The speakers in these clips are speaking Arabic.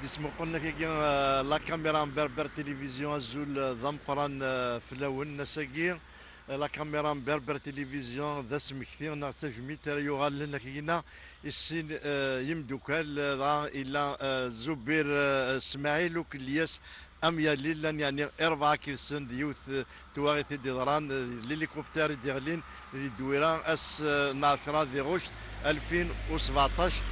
اسمه قلنا كي لا كاميرا مبربر تلفزيون الزول ذا مقران في الاول نساكي لا كاميرا مبربر تلفزيون ذا سمكتي نغتجمي ترى يغال لنا كينا السين يمدوكال ذا الى زبير اسماعيل وكلياس ام يليلان يعني اربعه كيسن ديوث تواغي دي ضران ليليكوبتر ديغلين دي دويران اس ناشرا دي غوش 2017.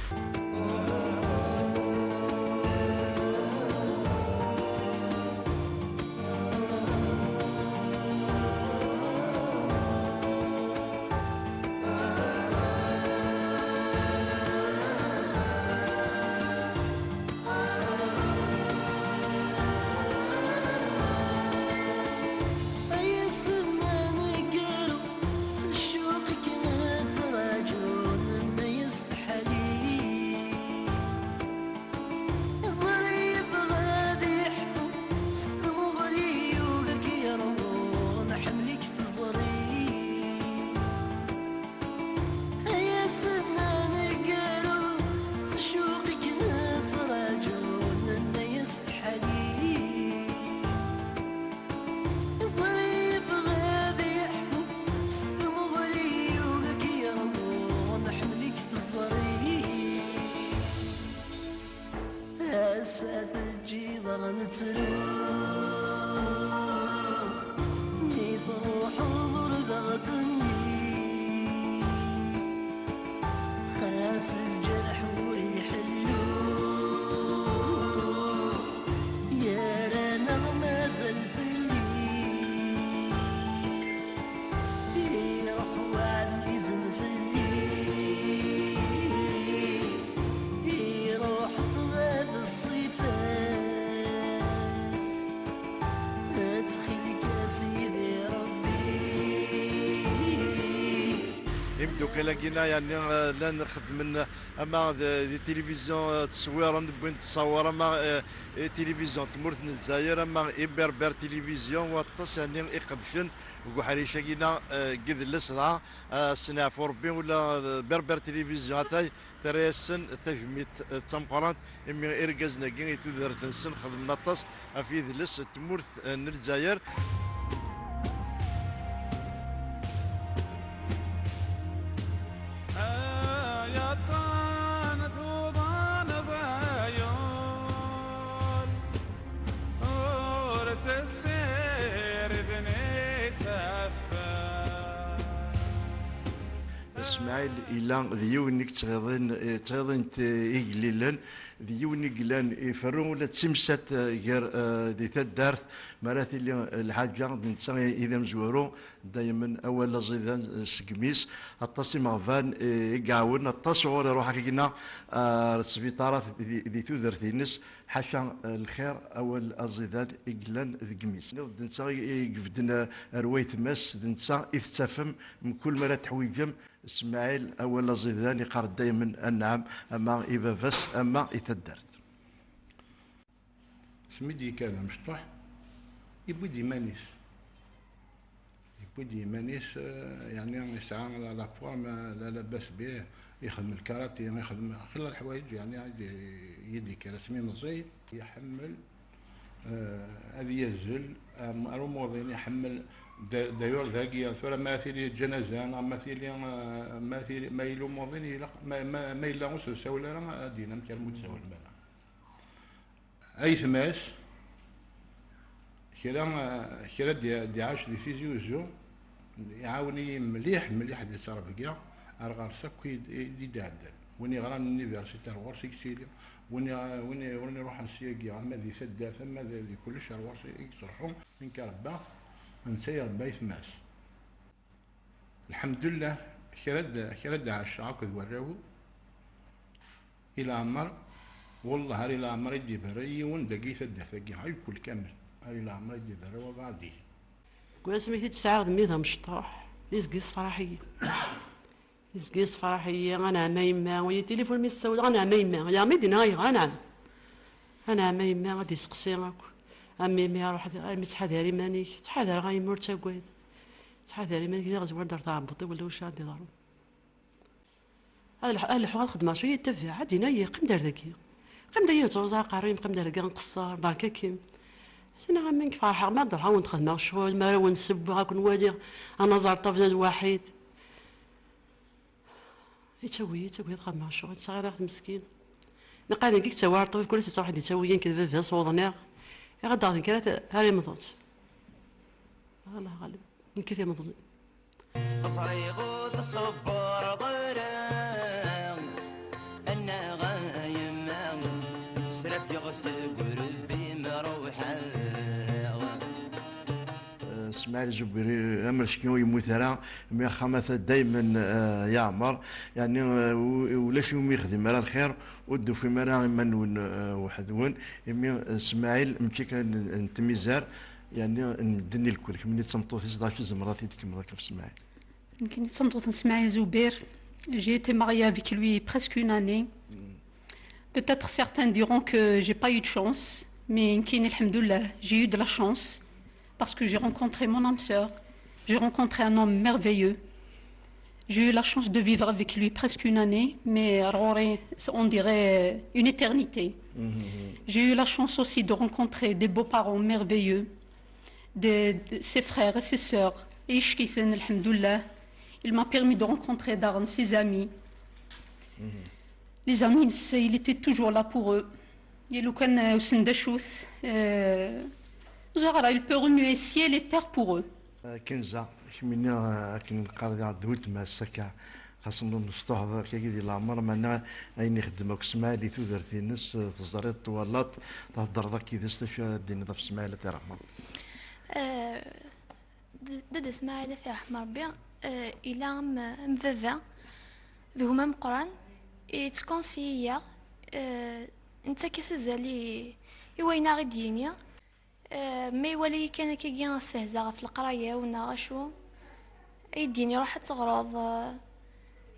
يمدوك لقينا يعني لا نخدم اما دي تلفزيون تصوير نبغي نتصور اما تلفزيون تمرت الجزائر اما بربر تلفزيون وطس يعني يقبشن وحريشه كينا قد لسرا سناف ربي ولا بربر تلفزيون تاي تريسن تجميت تمقرات امي ارجزنا كي تدير تنسن خدمنا طس في لس تمرت الجزائر. اسماعيل الى ديونك تغيضين إيجليلان ديونك لان يفرون ولا تمسات غير دي تدارث مرات اللي الحاجه نتا اذا مزورو دائما اول زيدان سكميس التصي مغفان يقاون التصور يروح كينا السبيطارات دي تودرثينس حاشا الخير اول الزيدان إيجلان ذكميس نتا يقفدنا رويت ماس نتا يتفهم من كل مره تحويجم اسماعيل اول زيدان يقار دائما النعم اما إبافس اما يتدرت سميدي كان مشطوح يبود يمانيس يعني يسعى على فوا لا لاباس به يخدم الكاراتي يخدم خلال الحوايج يعني يدي كان سمي مزي يحمل هذه ينزل رموضين يحمل دايور ذاكيا ثورة ماثيلي جنازان ماثيلي ما يلو موضين ما يلا غوس سولا دينا مكان متساول مانا اي ثماس كرا دي عاش دي فيزيوزو يعاوني مليح دي سربكيا ارغار سكوي دي دادل وين غران اليونيفرسيتي ورسي كسيليا وين نروح نسيقي عما ذي سدا ثم ذي كل شهر ورسي يصرحون من كربا نسير بايث ماس الحمد لله كرد عاش عاكد وراهو الى عمر والله هاري الى عمر يدي بري وندقي سدا ثقي هاي كل كامل هاري الى عمر يدي بري وبعديه قول سميتي تساعد ميضا مشطوح يزقيس فرحي يزقيس فرحي انا ميمه ويا تليفون ميساول انا ميمه يا ميدي ناي انا ميمه غادي يسقسيك امي روح تحذري مانيك تحذر غيمور تاكويد تحذري مانيك زي غزوار دار تعبطي ولا واش غادي يضرو هذا الحوار الخدمه شويه تفع عادي نايق مدار ذاكي قام داير توزع قارين قام داير كان قصار بركا كيم سنا غامنك فرحة ما ضحى ونخدم شغل ما ونسب غاكون وادي انا زرطة في واحد يتسوي تخدم شغل صغير مسكين نقال كيك توارطو في كل ساعة واحد يتسوي كذا في صوضنا يا غدا غادي كرات هاري مضوت الله غالب من كثير مضوت قصري غوث الصبر ضرام انا غايم سرف يغسل قلبي مروحه اسماعيل زبيري امر شكون يموت راه مي خمث دائما يعمر يعني ولاش يوم يخدم راه الخير ودو في مرا من وحدون يمي اسماعيل مشي كان انت ميزار يعني ندني الكل كملي تصمتو في 16 زمرات يتكمل في اسماعيل يمكن تصمتو اسماعيل زبير. J'ai été mariée avec lui presque une année. Peut-être certains diront que j'ai pas eu de chance, mais alhamdoulilah, j'ai eu de la chance parce que j'ai rencontré mon âme sœur. J'ai rencontré un homme merveilleux. J'ai eu la chance de vivre avec lui presque une année, mais on dirait une éternité. J'ai eu la chance aussi de rencontrer des beaux-parents merveilleux, ses frères et ses sœurs. Et Ishkithen, alhamdoulilah, il m'a permis de rencontrer Darn, ses amis. Les amis, il était toujours là pour eux. Il peut remuer ciel et terre pour eux. كنزة كمينا كنقرا عدولت مع السكع خاصنا نستوحظ كي ديال العمر معنا اين يخدمك اسماعيل تودرتي نس تزري الطوالات تهضر ذاك كي تستشى الدين ضف اسماعيل ترحمه دد اسماعيل في رحم ربي الى مفافا ذهما مقران يتكونسيا انت كيسزالي يوينا غي دينيا مي ولي كان كيجي استهزاء في القرايه ونا شو يديني روح تغرض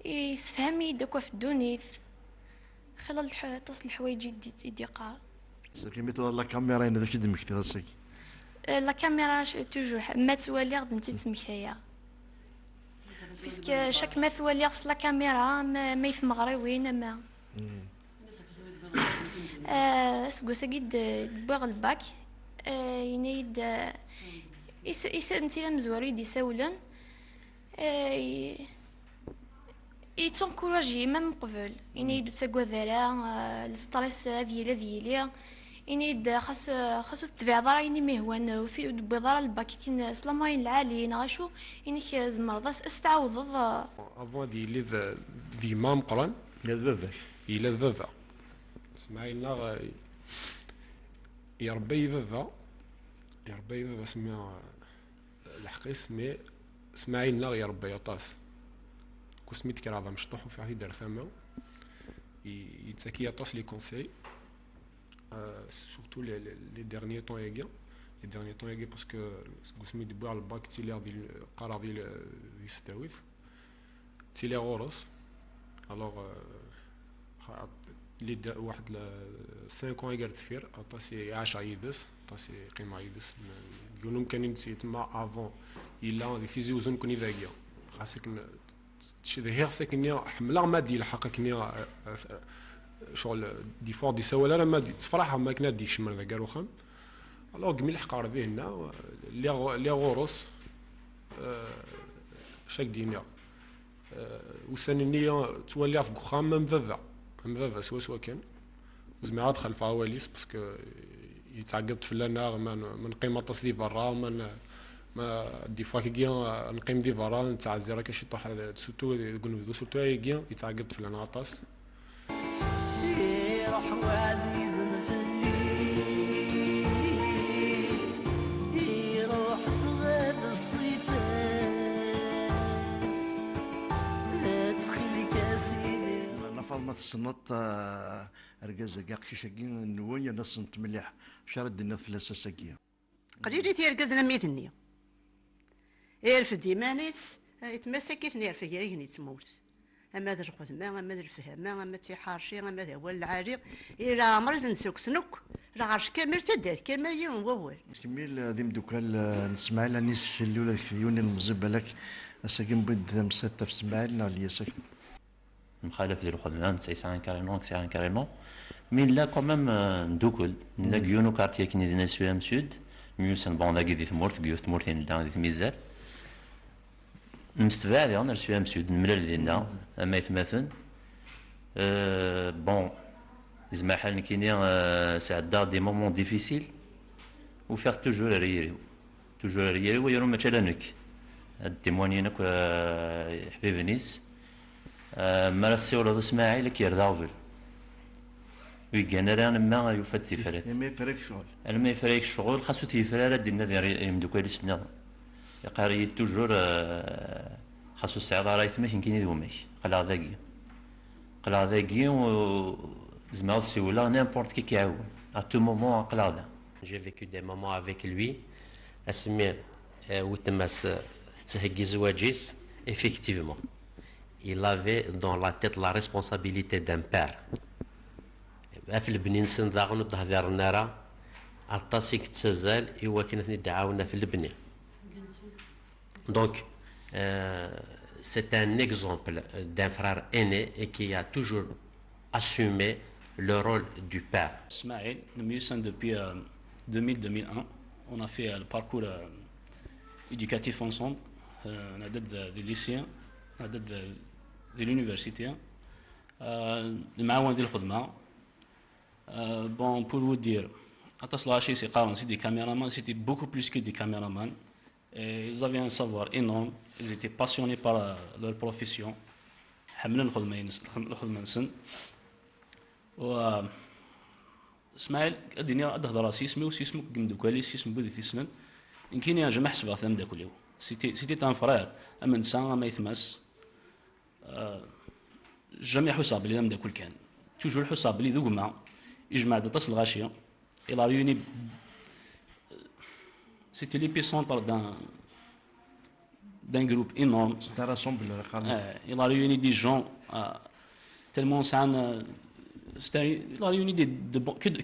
يسفهمي داك في الدونيث خلال تصل الحوايج يدي قار سكيميت والله كاميرا هنا داك دمك كذا ساكي لا كاميرا توجور ما توالي غدنتي تمكايا بيسك شاك ما توالي خص لا كاميرا ما يفهم غريوين ما سكوسا قد باغ الباك ينيد يسنتي مزوري دي ساولن يتنكوراجي ميم قبل ينيد تساكوا ذرا الستريس ديالي ينيد خاصو تبع ضرايني مهوان وفي بضرا الباك كي سلاماين العاليين غاشو ينيك زمرض استعوض افون دي مام قران يا باباك الى بابا اسماعيلنا يربي بابا سمي الحقي سمي اسماعيلنا يربي طاس كو سميت كي راه مشطوح وفيه يدير ثما يتساكي طاس لي كونساي surtout les derniers temps parce que سميت دبوا على الباك تيلي ديال القرار ديال يستويف تيلي غورس الوغ لي واحد 5 ans يقعد فير طاسي عاش عيدس طاسي قيمة عيدس يقولون كان نسي تما افون الا دي فيزي وزن كوني ذاكيا خاصك تشدي هير ساكنيا حمله ما دي الحق كنيا شغل دي فور دي سوالا لا ما دي تفرح ما كنا ديك شمر ذا قالو خام الوغ كمي الحقار به هنا لي غورس شاك دينا وسنني تولي في خام مفافا سوا كان وزميرات خلف عواليس باسكو يتعقبت في لنا من قيمه تصدي برا ما دي فوا كي نقيم دي برا نتاع الزيرا كاش يطيح سوتو يقولوا سوتو كي يتعقبت في لنا عطاس روح عزيز في روح تغيب الصيفاس تخليك اسيدي فاطمة الصنط رجازة كاع شاكين نويا نصنت مليح شرد الناس في الاساسيه قليل تيركزنا ميتني يرفد يمانيس يتمسك يرفد يريني تموت اما ذا الخدمه اما ذا الفهم اما تيحارشي اما ذا هو العالي الى مرز نسوك سنوك راه عرش كامل تدات كما يوم وول كميل ذي مدوكال نسمع لها نيس شلولا كيوني المزبلك ساكن بد مسات في سماعلنا اللي ساكن مخالف ديال الخدمه نسعى كارينون كسعى كارينون مي لا كوميم ندوكل لا كيونو كارتيه كي ندينا سوام سود ميوسن بون لا دي ثمورت كيوت ثمورتين لا دي ميزال نستبعد انا سوام سود نملل ديالنا اما يتماثل بون زعما حال كاينين ساعات دي مومون ديفيسيل و فيغ توجور ريالي ويرو مثلا هاد تيموانينك حبيب نيس مرا السيولة اسماعيل كيرداوفل ويقانا رانا ما يفات تيفرات ما يفرق شغل ما يفرق الشغل خاصو تيفرات ديالنا ديال يمدوكالي سنا يقاري توجور خاصو السعيد راه يتماك يمكن يدومك قلا ذاكي و زعما السيولة نيمبورت كي كيعاون ا تو مومون قلا. J'ai vécu des moments avec lui. اسمي وتماس تهجي زواجيس effectivement. Il avait dans la tête la responsabilité d'un père. في البنين سنداغنو تهدرنا راه الطاسيك تسازال إوا كانت ندعاونا في البني. Donc c'est un exemple d'un frère aîné et qui a toujours assumé le rôle du père. Ismaël, nous sommes depuis 2000-2001. On a fait le parcours éducatif ensemble. On a des lycéens, on a de l'université. المعاون ديال الخدمة. Bon, pour vous dire, c'est des caméramans, c'était beaucoup plus que des caméramans. Et ils avaient un savoir énorme, ils étaient passionnés par leur profession. حملنا الخدمة نسن. و اسماعيل الدنيا أدهض راسي اسمي وسيسمو كمدوكالي سيسمو بودي ثيسنن إن كاين يا جماعة حسبها ثم داكوليو سيتي ان فرير أما نسان ما يثمس جميع حساب اللي داكل كان توجور الحساب اللي ذوق مع يجمع تصل غاشية إلى ريوني سيتي ليبيسونتر d'un groupe énorme. C'était rassembleur. Il a réuni des gens tellement ça. Il a réuni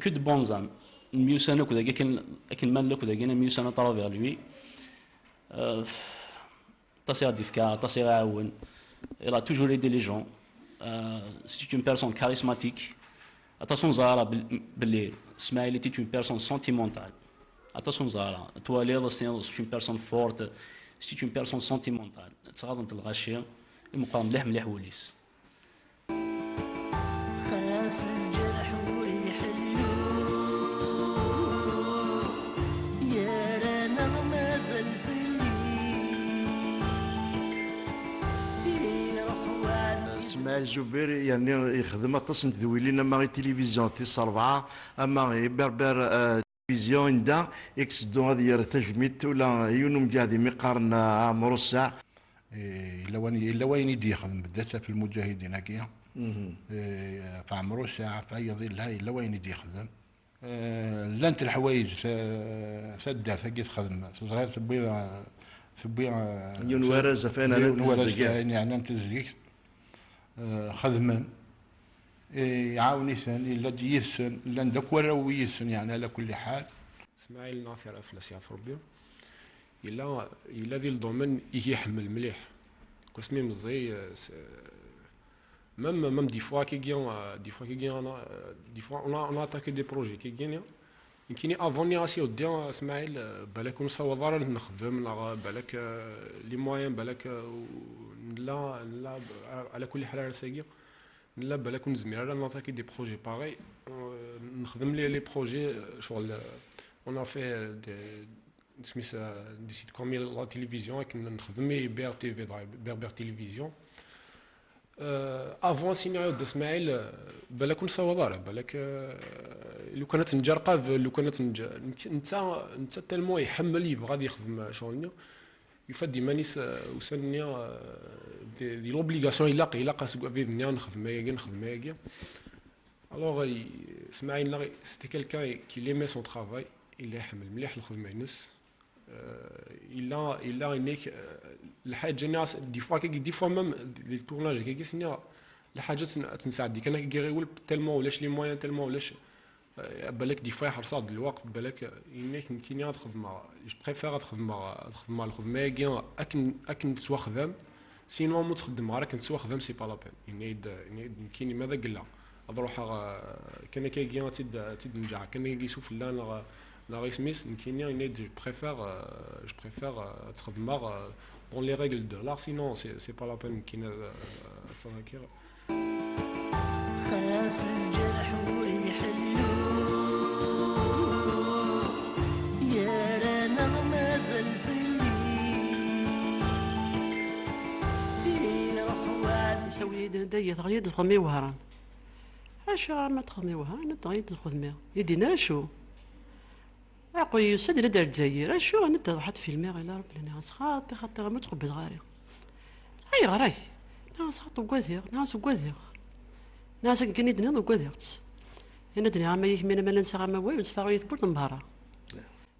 que de bons âmes. Mieux ça, nous, qu'il mal le coup de mieux ça, à travers lui. Tassir Difka, Tassir Aoun. Il a toujours aidé les gens. C'est une personne charismatique. Attention, Zahra, Ismaël était une personne sentimentale. Attention, Zahra. Toi, Léa, c'est une personne forte. C'est une personne sentimentale. تصغر انت الغاشيه المقام مليح مليح وليس. خاص الجرح ويحلو يا رانا ما زال اسماعيل زبير يعني يخدم اتصل ذويلين اما غي تلفزيون تيس 4 اما غي بربر تلفزيون دا اكس دو هذه تجميت ولا يونم قاعد مقارن عمرو الساعه الا وين يدي يخدم بالذات في المجاهدين هكيا في عمرو الساعه في اي ظل هاي الا وين يدي يخدم لانت الحوايج في الدار ثقي تخدم صغير ثبي يون ورز فانا يعني انت زيك خدما يعاوني ثاني الا ديسن الا ندك ورا ويسن يعني على كل حال. اسماعيل ناصر افلاس يعرف ربي الا ذي الضمن يحمل مليح كاسمي مزي même des fois qui on a attaqué des projets qui gagnent يمكن افوني راسي ودي اسماعيل بالك نصور نخدم بالك لي موين بالك لا على كل حال راسي لا بالك نزمير انا ناتاكي دي بروجي باغي نخدم لي بروجي شغل اون في سميت دي سيت كومي لا تيليفزيون نخدم بي ار تي في بربر تيليفزيون افون سيناريو د اسماعيل بالك نصور بالك لو كانت نجرقه لو كانت انت تالمو يحمل يبغى يخدم شغل يفاد ديما نيس وسنيا دي لوبليغاسيون يلاقي سكوافي دنيا نخدم هاكيا الوغ اسماعيل سيتي كيلكان كي ليمي سون طرافاي الا يحمل مليح الخدمه ينس الا انك الحاجه الناس دي فوا ميم لي تورناج كي سنيا الحاجه تنساعد ديك انا كي غيول تالمون ولاش لي موين تالمون ولاش بالك دي فوا يحرص هذا الوقت بالك انك كاين خدمه جو بريفير خدمه الخدمه كاين اكن سوا خدام سينو مو تخدم غير كنت سوا خدم سي با لابين ينيد كاين ماذا قلا هاد روح كان كاين تيد نجح كان يسوف لا لا غيسميس كاين ينيد جو بريفير تخدم دون لي ريغل دو لار سينو سي با لابين كاين تصاكير خاص الجرح ويحلو يا رانا مازال يسوي داية تغيد الخمي وهران عشا ما تخمي وهران تغيد الخدمة يدينا شو عقوي يسد لدار الجزائر شو انا واحد فيلمي غير رب الناس خاطر ما تقبل غاري اي غراي ناس خاطو كوازيغ ناس كوازيغ ناس كني دنا كوازيغت هنا دنا ما يكمل ما ننسى ما وين تفاغي تبورت مبارا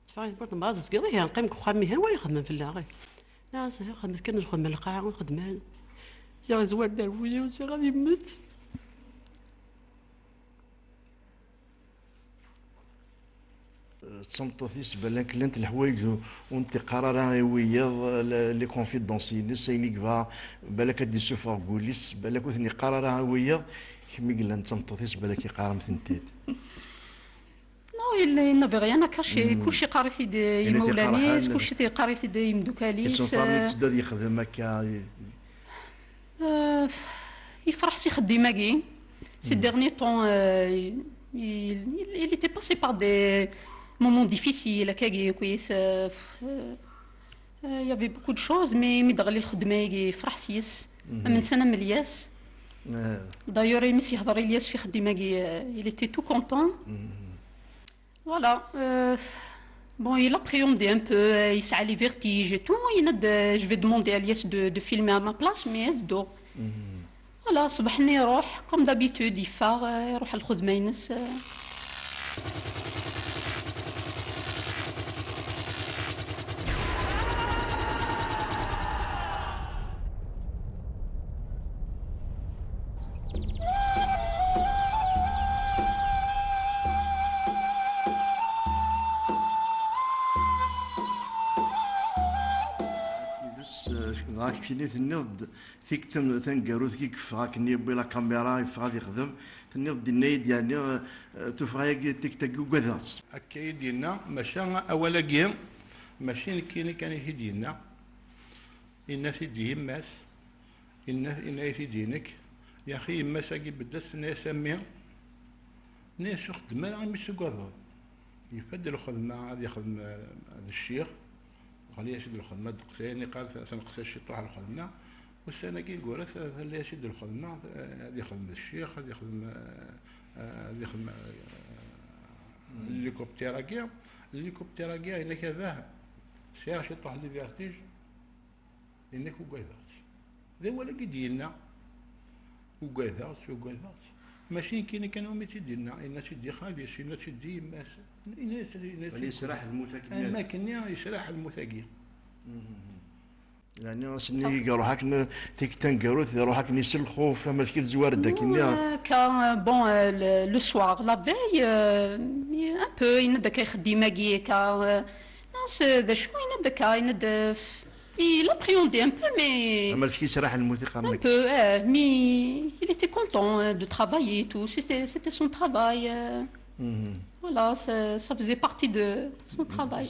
تفاغي تبورت مبارا تسقيضي يعني نقيم خامي هو يخدم في الله غير ناس خدم كان نخدم القاعه ونخدم جا زوار داروية وجا غادي يمت تصمتوثيس بالك لانت الحوايج وانت قرارها ويا لي كونفيدونسيال سينيك فا بالك دي سوفا غوليس بالك وثني قرارها ويا كمي قلنا تصمتوثيس بالك يقارم ثنتيد Non, il n'avait rien à cacher. كلشي قاري في يدي مولانيس كلشي قاري في يدي مدوكاليس تبدا يخدم هكا يفرح سي خديماكي ces derniers temps il était passé par des moments difficiles كاكي كويس il y avait beaucoup de choses mais مدغلي الخدمه فرح سيس من سنه من الياس d'ailleurs يمس يهضر الياس في خديماكي il était tout content voilà bon il appréhendait un peu il s'est les vertiges et tout je vais demander à Elias de filmer à ma place mais elle dort voilà صبحني يروح comme d'habitude يفار يروح الخدمه ينس غاك فيني تنيض فيك تنقروت كيك فاكني بلا كاميرا غادي يخدم تنيض دينايد يعني تفغايا تيك تاك وكذات هكا ديالنا ماشي اولا كيا ماشي كان يدينا إن في دي يماس إن في دينك يا أخي يماس كي بدات ناس سميها ناس خدمة راه ماشي كذا يفدل الخدمة غادي يخدم هذا الشيخ خليه يشد الخدمة دقساني قال سنقص الشيخ على الخدمة والسنة كي نقول خليه يشد الخدمة غادي يخدم الشيخ غادي يخدم الهليكوبتير الهليكوبتير إنك هذا سير شي طوح لي فيرتيج إنك وقايدات ذا ولا كي ديالنا وقايدات ماشي كانوا ميتي ديالنا إن سيدي خالي إن سيدي يماس إن يسرح المتاكين ما كنا يسرح المتاكين يعني راسني روحك تيك تنقروت روحك نسلخو فما كي تزوار داك كان بون لو سوار لا في ان بو يندك يخدم ماكي كا ناس ذا شو يندك il appréhendait un peu mais عمل كي يسرح الموسيقى un peu mais il était content de travailler et tout c'était son travail voilà ça faisait partie de son travail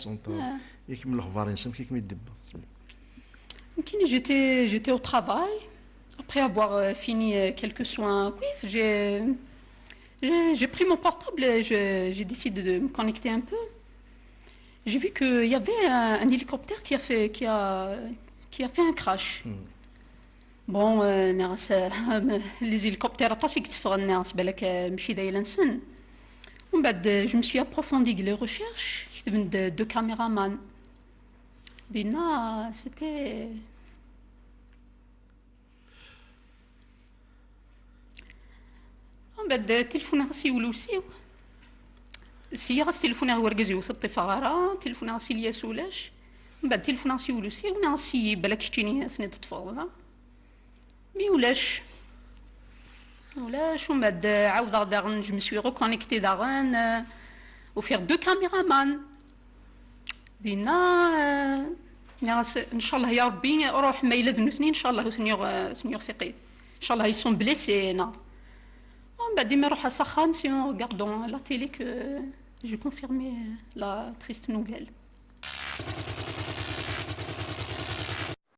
يكمل الاخبار ينسم كيف يدبر j'étais au travail après avoir fini quelques soins j'ai pris mon portable et j'ai décidé de me connecter un peu. J'ai vu qu'il y avait un hélicoptère qui a fait un crash. Bon, les hélicoptères طاسي كتفغ الناس بالك ماشي دايره نسن. ومن بعد je me suis approfondi les recherches, كتبت deux caméramans. دينا c'était ومن بعد تليفون خاص يولوسيو السيارة تليفونها ورقز يوث الطفارة تليفونها سي لياس ولاش من بعد تليفونها سي ولوسي ونا سي بالك تشيني ثني تطفغها مي ولاش ومن بعد عاود داغن جو مسوي ريكونيكتي داغن وفيغ دو كاميرامان دينا Inch'Allah, ya Rabbi, روح ما إلا ذنو اثنين Inch'Allah, Seigneur Seqid. Inch'Allah, ils sont blessés, non. بعد ما نروح أصخام si on regarde la télé que j'ai confirmé la triste nouvelle.